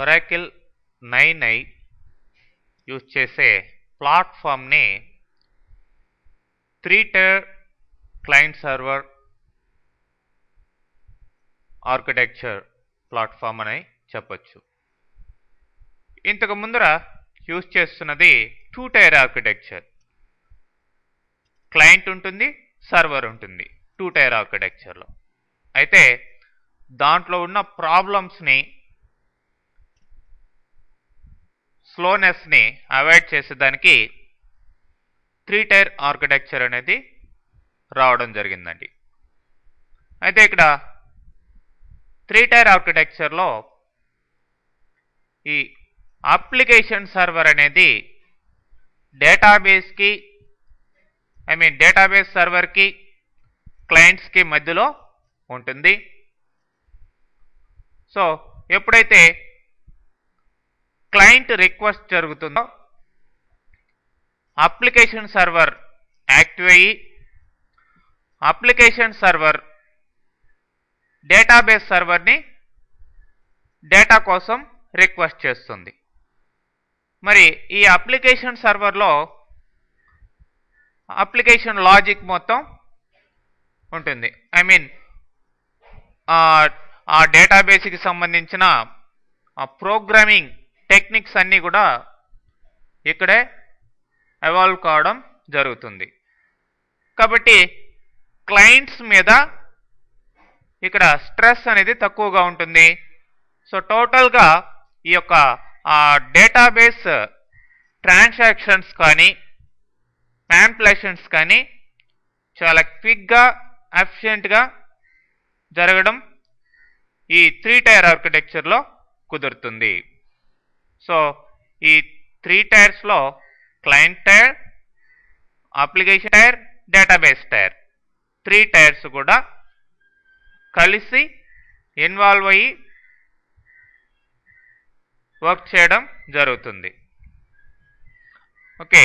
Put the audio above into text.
Oracle 9i use చేసే ప్లాట్ఫామ్ని 3-tier client server architecture platform అని చెప్పొచ్చు. ఇంతకు ముందర యూజ్ చేస్తున్నది 2-tier ఆర్కిటెక్చర్. క్లయింట్ ఉంటుంది, సర్వర్ ఉంటుంది 2-tier ఆర్కిటెక్చర్లో. అయితే దాంట్లో ఉన్న ప్రాబ్లమ్స్ని, స్లోనెస్ని అవాయిడ్ చేసేదానికి 3-tier ఆర్కిటెక్చర్ అనేది రావడం జరిగిందండి. అయితే ఇక్కడ 3-tier ఆర్కిటెక్చర్లో ఈ అప్లికేషన్ సర్వర్ అనేది డేటాబేస్ సర్వర్కి క్లయింట్స్కి మధ్యలో ఉంటుంది. సో ఎప్పుడైతే క్లయింట్ రిక్వెస్ట్ జరుగుతుందో అప్లికేషన్ సర్వర్ యాక్టివ్ అయ్యి అప్లికేషన్ సర్వర్ డేటాబేస్ సర్వర్ని డేటా కోసం రిక్వెస్ట్ చేస్తుంది. మరి ఈ అప్లికేషన్ సర్వర్లో అప్లికేషన్ లాజిక్ మొత్తం ఉంటుంది. ఆ డేటాబేస్కి సంబంధించిన ప్రోగ్రామింగ్ టెక్నిక్స్ అన్నీ కూడా ఇక్కడే ఎవాల్వ్ కావడం జరుగుతుంది. కాబట్టి క్లయింట్స్ మీద ఇక్కడ స్ట్రెస్ అనేది తక్కువగా ఉంటుంది. సో టోటల్గా ఈ యొక్క డేటాబేస్ ట్రాన్సాక్షన్స్ కానీ మ్యానిపులేషన్స్ కానీ చాలా క్విక్గా ఎఫిషియెంట్గా జరగడం ఈ 3-tier ఆర్కిటెక్చర్లో కుదురుతుంది. సో ఈ 3 టైర్స్లో client tier, application tier, database tier 3 tiers కూడా కలిసి ఇన్వాల్వ్ అయ్యి వర్క్ చేయడం జరుగుతుంది. ఓకే.